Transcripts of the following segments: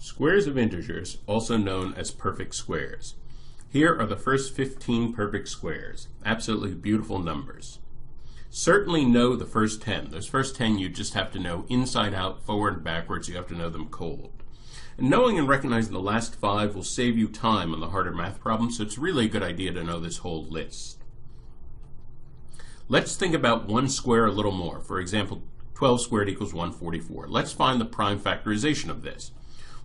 Squares of integers, also known as perfect squares. Here are the first 15 perfect squares, absolutely beautiful numbers. Certainly know the first 10. Those first 10 you just have to know inside out, forward and backwards. You have to know them cold. And knowing and recognizing the last 5 will save you time on the harder math problems, so it's really a good idea to know this whole list. Let's think about one square a little more. For example, 12 squared equals 144. Let's find the prime factorization of this.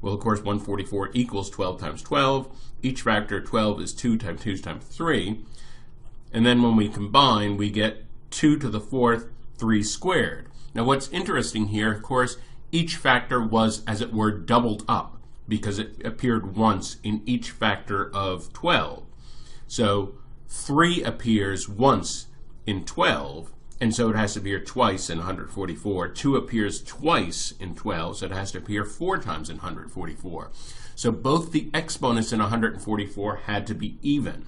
Well, of course, 144 equals 12 times 12. Each factor of 12 is 2 times 2 times 3. And then when we combine, we get 2 to the 4th, 3 squared. Now, what's interesting here, of course, each factor was, as it were, doubled up because it appeared once in each factor of 12. So 3 appears once in 12, and so it has to appear twice in 144. 2 appears twice in 12, so it has to appear 4 times in 144. So both the exponents in 144 had to be even.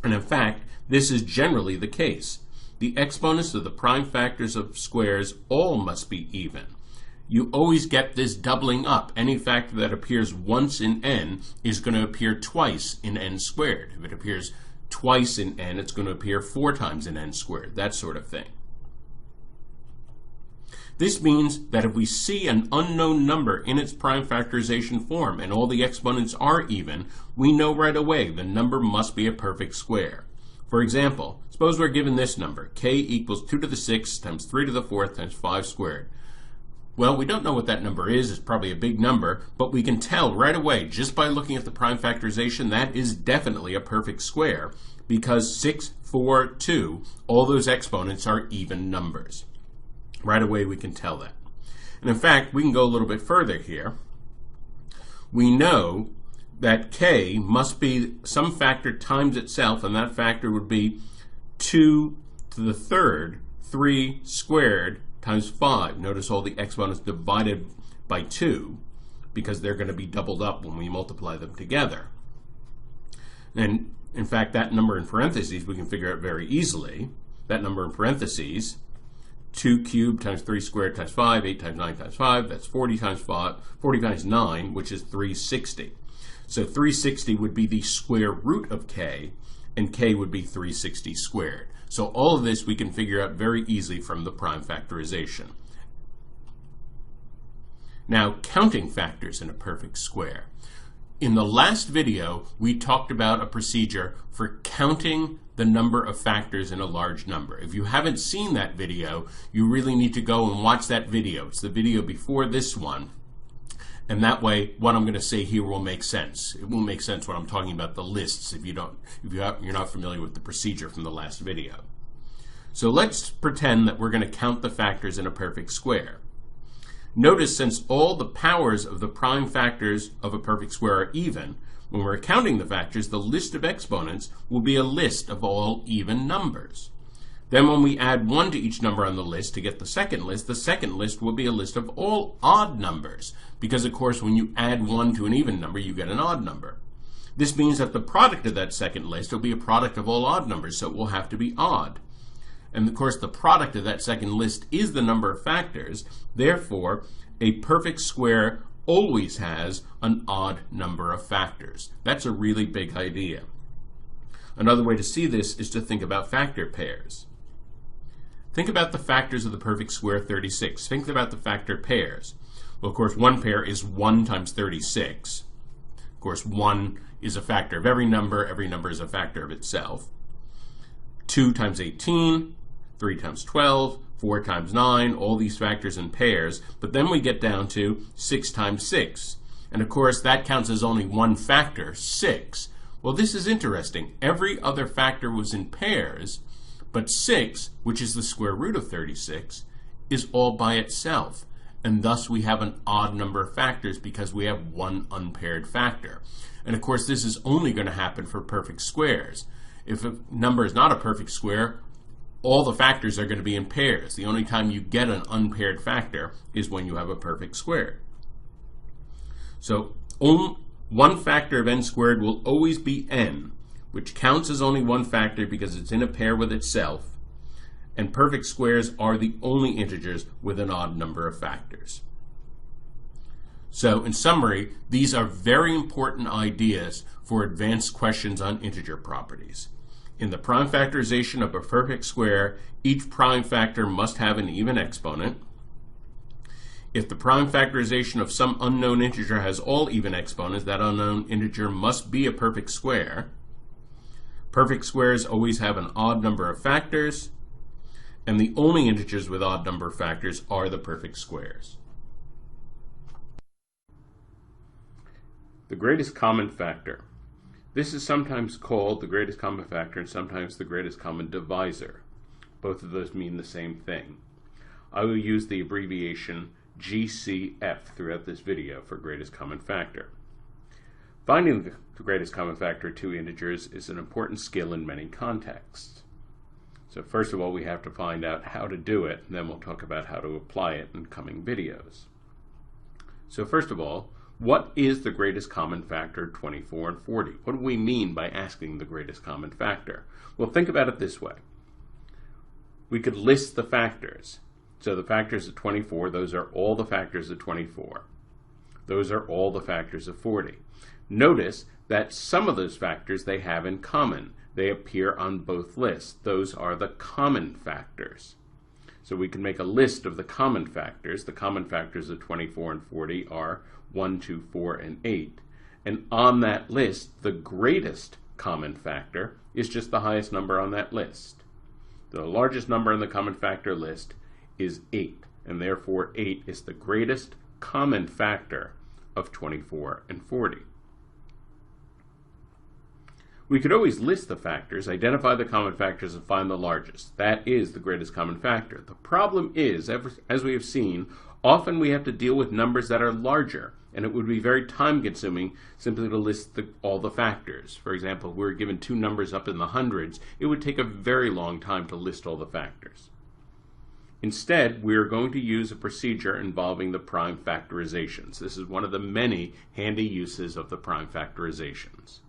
And in fact, this is generally the case. The exponents of the prime factors of squares all must be even. You always get this doubling up. Any factor that appears once in n is going to appear twice in n squared. If it appears twice in n, it's going to appear 4 times in n squared, that sort of thing. This means that if we see an unknown number in its prime factorization form and all the exponents are even, we know right away the number must be a perfect square. For example, suppose we're given this number, k equals 2 to the 6th times 3 to the 4th times 5 squared. Well, we don't know what that number is. It's probably a big number, but we can tell right away just by looking at the prime factorization that is definitely a perfect square because 6, 4, 2, all those exponents are even numbers. Right away we can tell that. And in fact, we can go a little bit further here. We know that k must be some factor times itself, and that factor would be 2 to the 3rd, 3 squared times 5. Notice all the exponents divided by 2 because they're going to be doubled up when we multiply them together. And in fact, that number in parentheses we can figure out very easily. That number in parentheses, 2 cubed times 3 squared times 5, 8 times 9 times 5, that's 40 times 5, 40 times 9, which is 360. So 360 would be the square root of k, and k would be 360 squared. So all of this we can figure out very easily from the prime factorization. Now, counting factors in a perfect square. In the last video, we talked about a procedure for counting the number of factors in a large number. If you haven't seen that video, you really need to go and watch that video. It's the video before this one. And that way, what I'm going to say here will make sense. It won't make sense when I'm talking about the lists if you're not familiar with the procedure from the last video. So let's pretend that we're going to count the factors in a perfect square. Notice since all the powers of the prime factors of a perfect square are even, when we're counting the factors, the list of exponents will be a list of all even numbers. Then when we add 1 to each number on the list to get the second list will be a list of all odd numbers, because of course when you add 1 to an even number, you get an odd number. This means that the product of that second list will be a product of all odd numbers, so it will have to be odd. And of course the product of that second list is the number of factors, therefore a perfect square always has an odd number of factors. That's a really big idea. Another way to see this is to think about factor pairs. Think about the factors of the perfect square 36. Think about the factor pairs. Well, of course, one pair is 1 times 36. Of course, 1 is a factor of every number is a factor of itself. 2 times 18, 3 times 12, 4 times 9, all these factors in pairs. But then we get down to 6 times 6. And of course, that counts as only one factor, 6. Well, this is interesting. Every other factor was in pairs, but 6, which is the square root of 36, is all by itself. And thus we have an odd number of factors because we have one unpaired factor. And of course, this is only going to happen for perfect squares. If a number is not a perfect square, all the factors are going to be in pairs. The only time you get an unpaired factor is when you have a perfect square. So one factor of n squared will always be n, which counts as only one factor because it's in a pair with itself. And perfect squares are the only integers with an odd number of factors. So in summary, these are very important ideas for advanced questions on integer properties. In the prime factorization of a perfect square, each prime factor must have an even exponent. If the prime factorization of some unknown integer has all even exponents, that unknown integer must be a perfect square. Perfect squares always have an odd number of factors, and the only integers with odd number of factors are the perfect squares. The greatest common factor. This is sometimes called the greatest common factor and sometimes the greatest common divisor. Both of those mean the same thing. I will use the abbreviation GCF throughout this video for greatest common factor. Finding the greatest common factor of two integers is an important skill in many contexts. So first of all, we have to find out how to do it, and then we'll talk about how to apply it in coming videos. So first of all, what is the greatest common factor of 24 and 40? What do we mean by asking the greatest common factor? Well, think about it this way. We could list the factors. So the factors of 24, those are all the factors of 24. Those are all the factors of 40. Notice that some of those factors they have in common. They appear on both lists. Those are the common factors. So we can make a list of the common factors. The common factors of 24 and 40 are 1, 2, 4, and 8. And on that list, the greatest common factor is just the highest number on that list. The largest number in the common factor list is 8, and therefore 8 is the greatest common factor of 24 and 40. We could always list the factors, identify the common factors, and find the largest. That is the greatest common factor. The problem is, as we have seen, often we have to deal with numbers that are larger, and it would be very time-consuming simply to list all the factors. For example, if we were given two numbers up in the hundreds, it would take a very long time to list all the factors. Instead, we are going to use a procedure involving the prime factorizations. This is one of the many handy uses of the prime factorizations.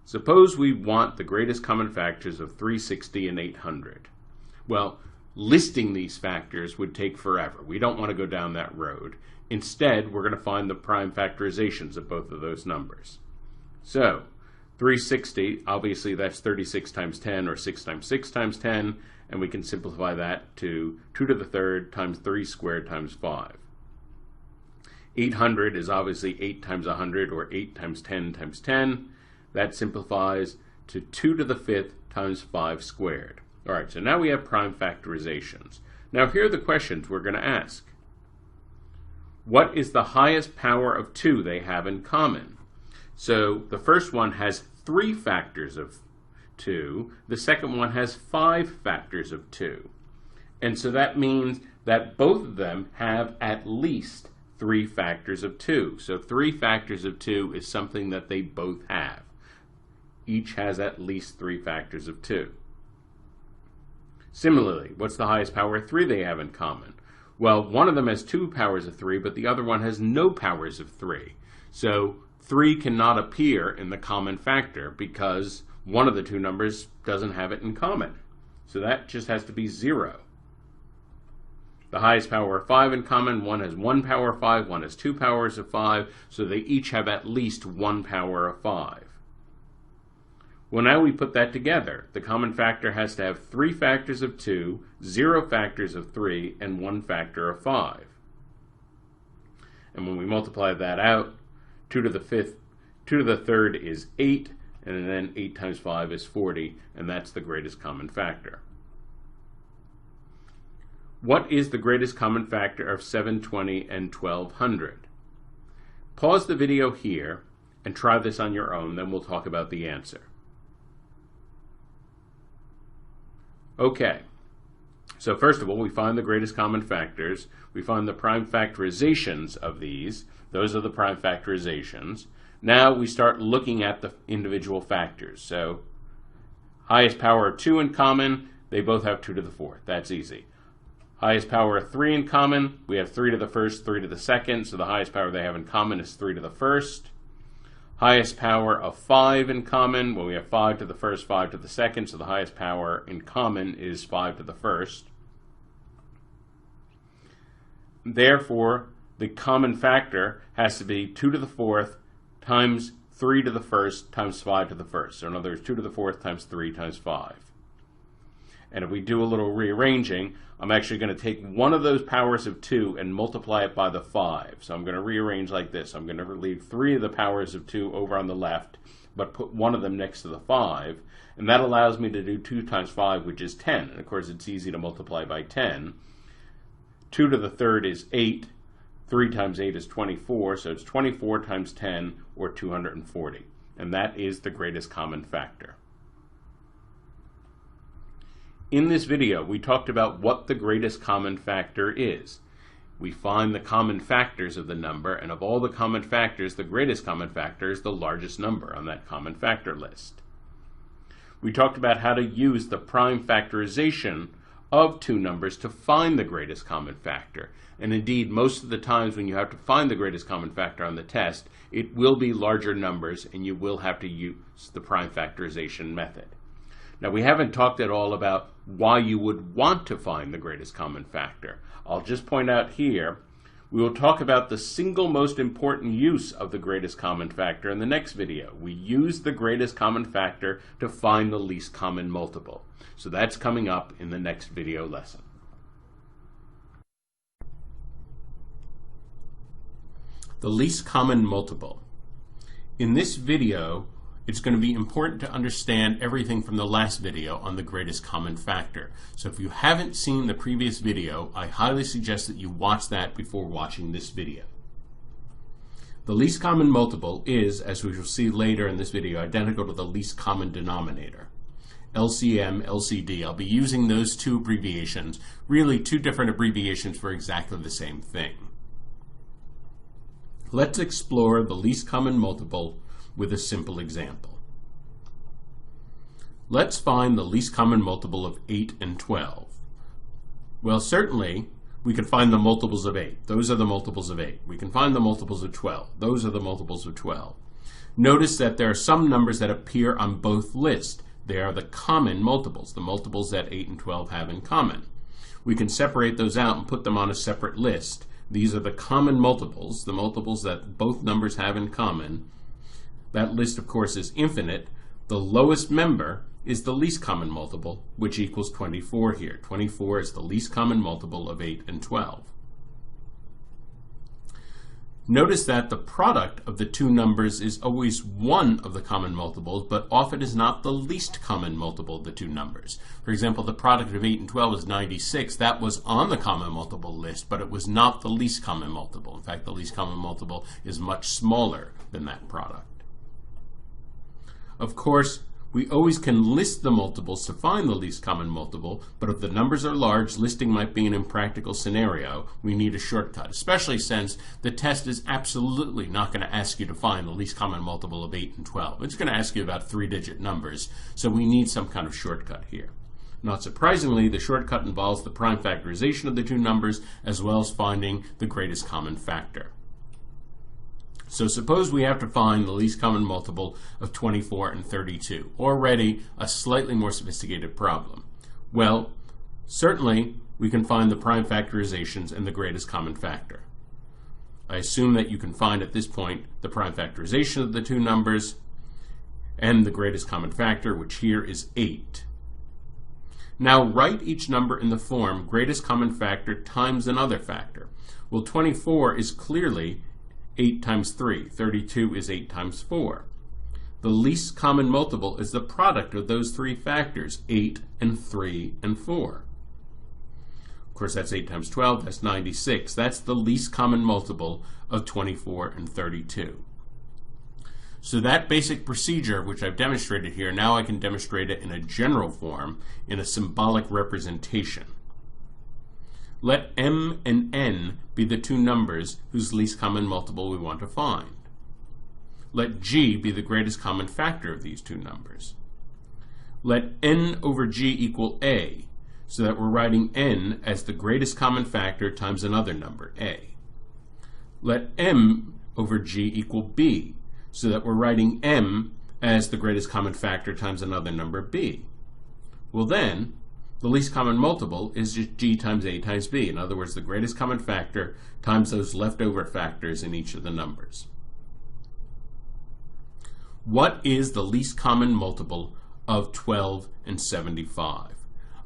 Suppose we want the greatest common factors of 360 and 800. Well, listing these factors would take forever. We don't want to go down that road. Instead, we're going to find the prime factorizations of both of those numbers. So, 360, obviously that's 36 times 10 or 6 times 6 times 10, and we can simplify that to 2 to the third times 3 squared times 5. 800 is obviously 8 times 100 or 8 times 10 times 10. That simplifies to 2 to the fifth times 5 squared. All right, so now we have prime factorizations. Now here are the questions we're going to ask. What is the highest power of 2 they have in common? So the first one has 3 factors of 2. The second one has 5 factors of 2. And so that means that both of them have at least 3 factors of 2. So 3 factors of 2 is something that they both have. Each has at least 3 factors of 2. Similarly, what's the highest power of 3 they have in common? Well, one of them has 2 powers of 3, but the other one has no powers of 3. So 3 cannot appear in the common factor because one of the two numbers doesn't have it in common. So that just has to be 0. The highest power of 5 in common, one has 1 power of 5, one has 2 powers of 5, so they each have at least 1 power of 5. Well, now we put that together. The common factor has to have 3 factors of 2, 0 factors of 3, and 1 factor of 5. And when we multiply that out, 2 to the third is 8, and then 8 times 5 is 40, and that's the greatest common factor. What is the greatest common factor of 720 and 1200? Pause the video here and try this on your own, then we'll talk about the answer. Okay, so first of all, we find the greatest common factors. We find the prime factorizations of these. Those are the prime factorizations. Now we start looking at the individual factors. So highest power of 2 in common, they both have 2 to the 4th. That's easy. Highest power of 3 in common, we have 3 to the first, 3 to the second, so the highest power they have in common is 3 to the first. Highest power of 5 in common, well, we have 5 to the first, 5 to the second, so the highest power in common is 5 to the first. Therefore, the common factor has to be 2 to the 4th times 3 to the 1st times 5 to the 1st. So in other words, 2 to the 4th times 3 times 5. And if we do a little rearranging, I'm actually going to take one of those powers of 2 and multiply it by the 5. So I'm going to rearrange like this. I'm going to leave 3 of the powers of 2 over on the left, but put one of them next to the 5. And that allows me to do 2 times 5, which is 10. And of course, it's easy to multiply by 10. 2 to the 3rd is 8. 3 times 8 is 24. So it's 24 times 10, or 240. And that is the greatest common factor. In this video, we talked about what the greatest common factor is. We find the common factors of the number, and of all the common factors, the greatest common factor is the largest number on that common factor list. We talked about how to use the prime factorization of two numbers to find the greatest common factor. And indeed, most of the times when you have to find the greatest common factor on the test, it will be larger numbers, and you will have to use the prime factorization method. Now, we haven't talked at all about why you would want to find the greatest common factor. I'll just point out here, we will talk about the single most important use of the greatest common factor in the next video. We use the greatest common factor to find the least common multiple. So that's coming up in the next video lesson. The least common multiple. In this video, it's going to be important to understand everything from the last video on the greatest common factor. So if you haven't seen the previous video, I highly suggest that you watch that before watching this video. The least common multiple is, as we will see later in this video, identical to the least common denominator. LCM, LCD, I'll be using those two abbreviations, really two different abbreviations for exactly the same thing. Let's explore the least common multiple with a simple example. Let's find the least common multiple of 8 and 12. Well, certainly we can find the multiples of 8. Those are the multiples of 8. We can find the multiples of 12. Those are the multiples of 12. Notice that there are some numbers that appear on both lists. They are the common multiples, the multiples that 8 and 12 have in common. We can separate those out and put them on a separate list. These are the common multiples, the multiples that both numbers have in common. That list, of course, is infinite. The lowest member is the least common multiple, which equals 24 here. 24 is the least common multiple of 8 and 12. Notice that the product of the two numbers is always one of the common multiples, but often is not the least common multiple of the two numbers. For example, the product of 8 and 12 is 96. That was on the common multiple list, but it was not the least common multiple. In fact, the least common multiple is much smaller than that product. Of course, we always can list the multiples to find the least common multiple, but if the numbers are large, listing might be an impractical scenario. We need a shortcut, especially since the test is absolutely not going to ask you to find the least common multiple of 8 and 12. It's going to ask you about 3-digit numbers, so we need some kind of shortcut here. Not surprisingly, the shortcut involves the prime factorization of the two numbers, as well as finding the greatest common factor. So suppose we have to find the least common multiple of 24 and 32. Already a slightly more sophisticated problem. Well, certainly we can find the prime factorizations and the greatest common factor. I assume that you can find at this point the prime factorization of the two numbers and the greatest common factor, which here is 8. Now write each number in the form greatest common factor times another factor. Well, 24 is clearly 8 times 3. 32 is 8 times 4. The least common multiple is the product of those three factors, 8 and 3 and 4. Of course, that's 8 times 12, that's 96. That's the least common multiple of 24 and 32. So that basic procedure, which I've demonstrated here, now I can demonstrate it in a general form, in a symbolic representation. Let m and n be the two numbers whose least common multiple we want to find. Let g be the greatest common factor of these two numbers. Let n over g equal a, so that we're writing n as the greatest common factor times another number, a. Let m over g equal b, so that we're writing m as the greatest common factor times another number, b. Well then, the least common multiple is just g times a times b. In other words, the greatest common factor times those leftover factors in each of the numbers. What is the least common multiple of 12 and 75?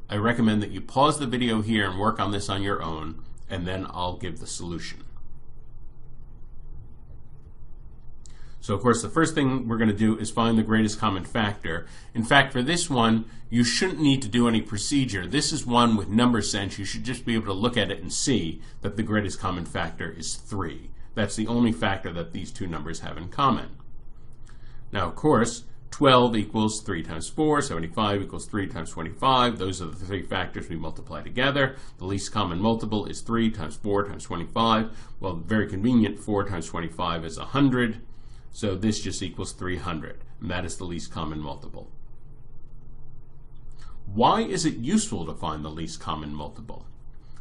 I recommend that you pause the video here and work on this on your own, and then I'll give the solution. So of course the first thing we're going to do is find the greatest common factor. In fact, for this one, you shouldn't need to do any procedure. This is one with number sense. You should just be able to look at it and see that the greatest common factor is 3. That's the only factor that these two numbers have in common. Now of course, 12 equals 3 times 4, 75 equals 3 times 25. Those are the three factors we multiply together. The least common multiple is 3 times 4 times 25. Well, very convenient, 4 times 25 is 100. So this just equals 300, and that is the least common multiple. Why is it useful to find the least common multiple?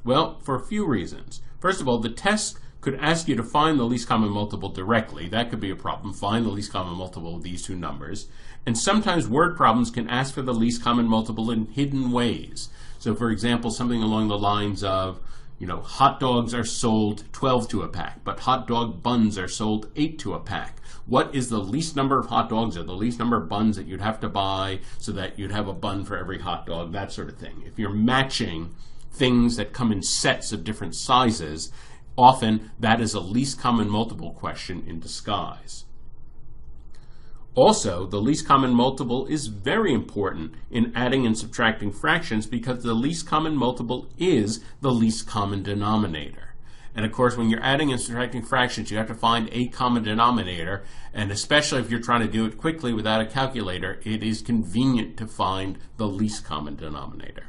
Well, for a few reasons. First of all, the test could ask you to find the least common multiple directly. That could be a problem. Find the least common multiple of these two numbers. And sometimes word problems can ask for the least common multiple in hidden ways. So for example, something along the lines of, hot dogs are sold 12 to a pack, but hot dog buns are sold 8 to a pack. What is the least number of hot dogs or the least number of buns that you'd have to buy so that you'd have a bun for every hot dog, that sort of thing. If you're matching things that come in sets of different sizes, often that is a least common multiple question in disguise. Also, the least common multiple is very important in adding and subtracting fractions because the least common multiple is the least common denominator. And of course, when you're adding and subtracting fractions, you have to find a common denominator, and especially if you're trying to do it quickly without a calculator, it is convenient to find the least common denominator.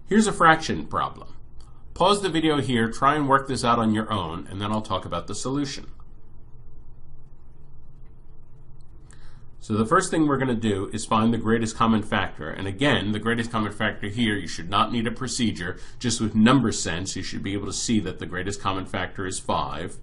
Here's a fraction problem. Pause the video here, try and work this out on your own, and then I'll talk about the solution. So the first thing we're going to do is find the greatest common factor. And again, the greatest common factor here, you should not need a procedure. Just with number sense, you should be able to see that the greatest common factor is 5.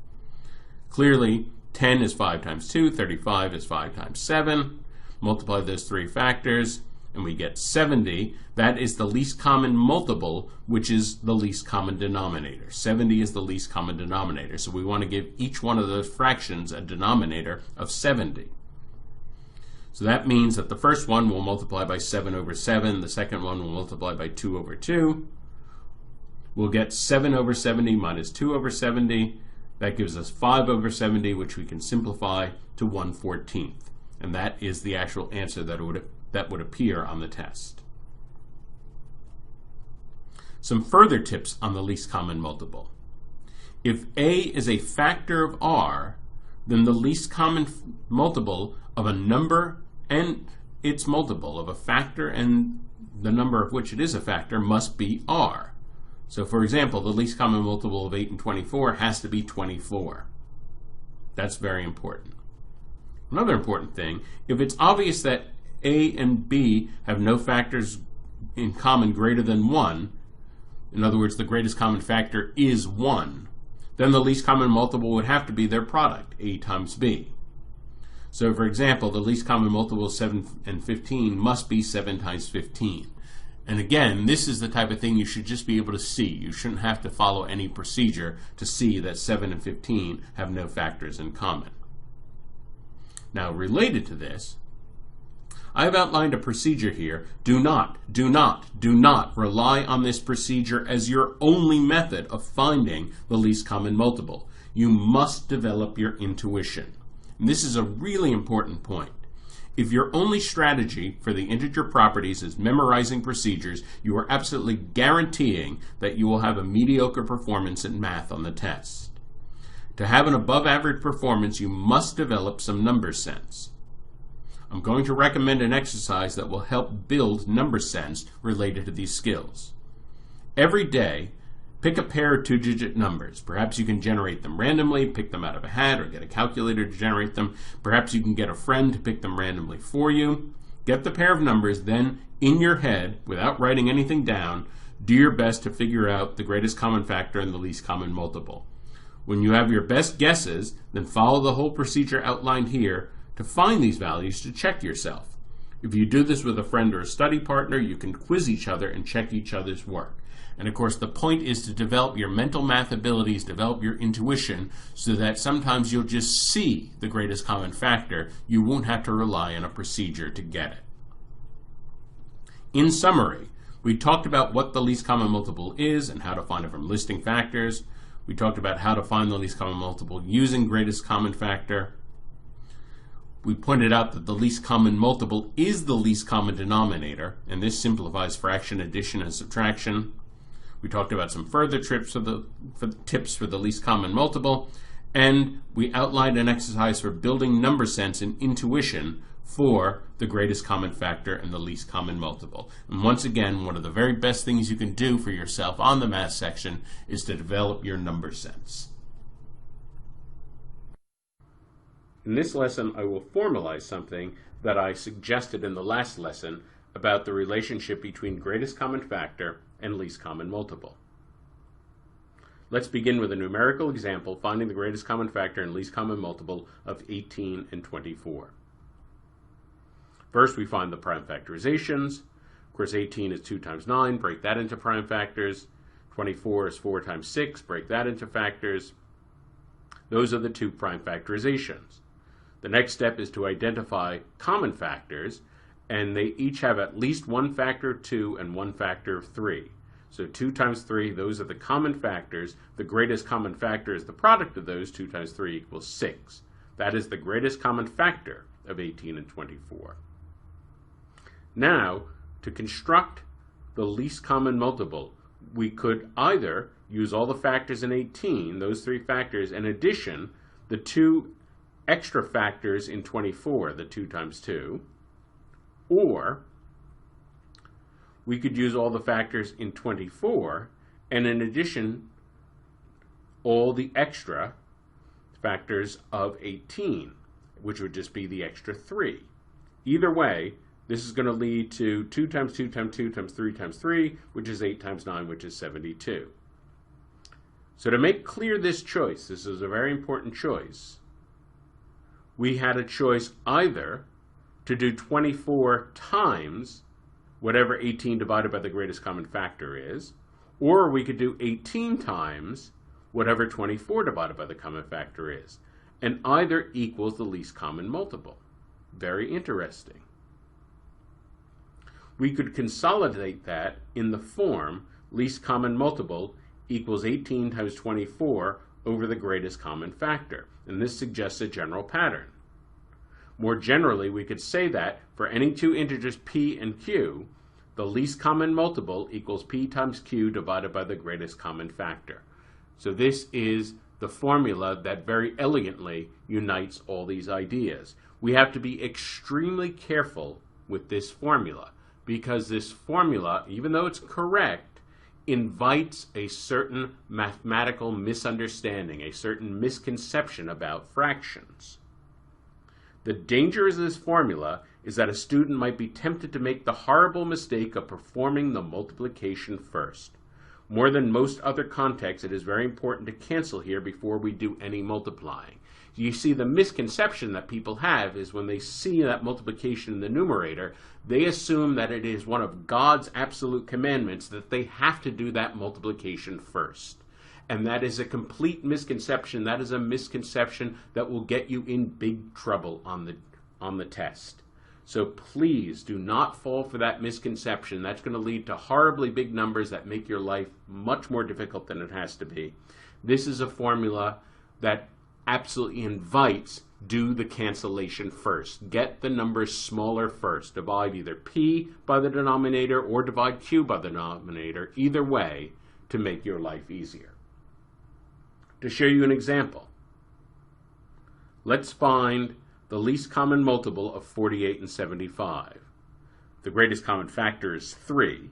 Clearly, 10 is 5 times 2, 35 is 5 times 7. Multiply those three factors, and we get 70. That is the least common multiple, which is the least common denominator. 70 is the least common denominator. So we want to give each one of those fractions a denominator of 70. So that means that the first one will multiply by 7 over 7. The second one will multiply by 2 over 2. We'll get 7 over 70 minus 2 over 70. That gives us 5 over 70, which we can simplify to 1/14. And that is the actual answer that would appear on the test. Some further tips on the least common multiple. If a is a factor of r, then the least common multiple of a number and its multiple of a factor and the number of which it is a factor must be r. So for example, the least common multiple of 8 and 24 has to be 24. That's very important. Another important thing, if it's obvious that a and b have no factors in common greater than 1, in other words, the greatest common factor is 1, then the least common multiple would have to be their product, a times b. So for example, the least common multiple of 7 and 15 must be 7 times 15. And again, this is the type of thing you should just be able to see. You shouldn't have to follow any procedure to see that 7 and 15 have no factors in common. Now, related to this, I've outlined a procedure here. Do not rely on this procedure as your only method of finding the least common multiple. You must develop your intuition. And this is a really important point. If your only strategy for the integer properties is memorizing procedures, you are absolutely guaranteeing that you will have a mediocre performance in math on the test. To have an above average performance, you must develop some number sense. I'm going to recommend an exercise that will help build number sense related to these skills. Every day, pick a pair of 2-digit numbers. Perhaps you can generate them randomly, pick them out of a hat, or get a calculator to generate them. Perhaps you can get a friend to pick them randomly for you. Get the pair of numbers, then in your head, without writing anything down, do your best to figure out the greatest common factor and the least common multiple. When you have your best guesses, then follow the whole procedure outlined here to find these values to check yourself. If you do this with a friend or a study partner, you can quiz each other and check each other's work. And of course, the point is to develop your mental math abilities, develop your intuition, so that sometimes you'll just see the greatest common factor. You won't have to rely on a procedure to get it. In summary, we talked about what the least common multiple is and how to find it from listing factors. We talked about how to find the least common multiple using greatest common factor. We pointed out that the least common multiple is the least common denominator, and this simplifies fraction addition and subtraction. We talked about some further tips for the least common multiple, and we outlined an exercise for building number sense and intuition for the greatest common factor and the least common multiple. And once again, one of the very best things you can do for yourself on the math section is to develop your number sense. In this lesson, I will formalize something that I suggested in the last lesson about the relationship between greatest common factor and least common multiple. Let's begin with a numerical example finding the greatest common factor and least common multiple of 18 and 24. First, we find the prime factorizations. Of course, 18 is 2 times 9, break that into prime factors. 24 is 4 times 6, break that into factors. Those are the two prime factorizations. The next step is to identify common factors, and they each have at least one factor of 2 and one factor of 3. So 2 times 3, those are the common factors. The greatest common factor is the product of those. 2 times 3 equals 6. That is the greatest common factor of 18 and 24. Now, to construct the least common multiple, we could either use all the factors in 18, those 3 factors, in addition, the 2 extra factors in 24, the 2 times 2, or we could use all the factors in 24 and in addition all the extra factors of 18, which would just be the extra 3. Either way, this is going to lead to 2 times 2 times 2 times 3 times 3, which is 8 times 9, which is 72. So to make clear this choice, this is a very important choice, we had a choice either to do 24 times whatever 18 divided by the greatest common factor is, or we could do 18 times whatever 24 divided by the common factor is. And either equals the least common multiple. Very interesting. We could consolidate that in the form least common multiple equals 18 times 24 over the greatest common factor. And this suggests a general pattern. More generally, we could say that for any two integers p and q, the least common multiple equals p times q divided by the greatest common factor. So this is the formula that very elegantly unites all these ideas. We have to be extremely careful with this formula because this formula, even though it's correct, invites a certain mathematical misunderstanding, a certain misconception about fractions. The danger of this formula is that a student might be tempted to make the horrible mistake of performing the multiplication first. More than most other contexts, it is very important to cancel here before we do any multiplying. You see, the misconception that people have is when they see that multiplication in the numerator, they assume that it is one of God's absolute commandments that they have to do that multiplication first. And that is a complete misconception. That is a misconception that will get you in big trouble on the test. So please do not fall for that misconception. That's going to lead to horribly big numbers that make your life much more difficult than it has to be. This is a formula that absolutely invites do the cancellation first. Get the numbers smaller first. Divide either p by the denominator or divide q by the denominator, either way, to make your life easier. To show you an example, let's find the least common multiple of 48 and 75. The greatest common factor is 3.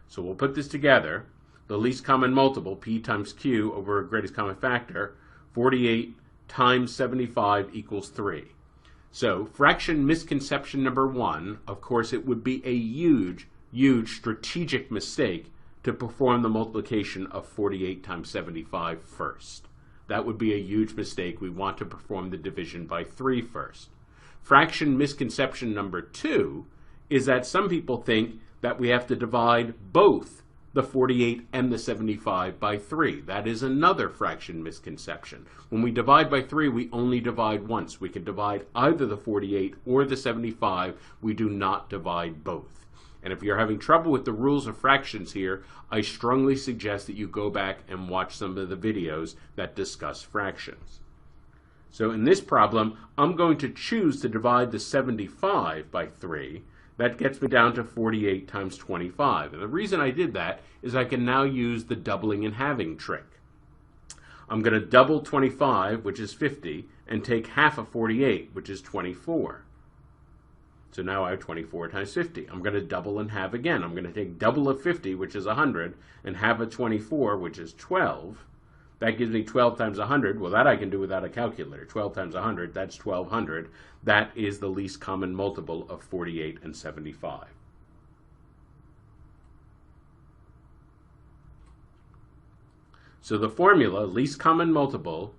So we'll put this together. The least common multiple, p times q over greatest common factor, 48 times 75 equals 3. So fraction misconception number 1, of course it would be a huge strategic mistake to perform the multiplication of 48 times 75 first. That would be a huge mistake. We want to perform the division by 3 first. Fraction misconception number 2 is that some people think that we have to divide both the 48 and the 75 by 3. That is another fraction misconception. When we divide by 3, we only divide once. We can divide either the 48 or the 75. We do not divide both. And if you're having trouble with the rules of fractions here, I strongly suggest that you go back and watch some of the videos that discuss fractions. So in this problem, I'm going to choose to divide the 75 by 3. That gets me down to 48 times 25. And the reason I did that is I can now use the doubling and halving trick. I'm going to double 25, which is 50, and take half of 48, which is 24. So now I have 24 times 50. I'm going to double and halve again. I'm going to take double of 50, which is 100, and half of 24, which is 12. That gives me 12 times 100. Well, that I can do without a calculator. 12 times 100, that's 1200. That is the least common multiple of 48 and 75. So the formula, least common multiple,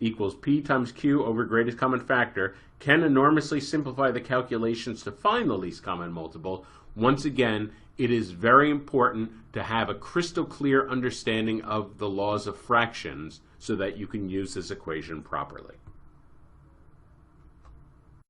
equals P times Q over greatest common factor, can enormously simplify the calculations to find the least common multiple. Once again, it is very important to have a crystal clear understanding of the laws of fractions so that you can use this equation properly.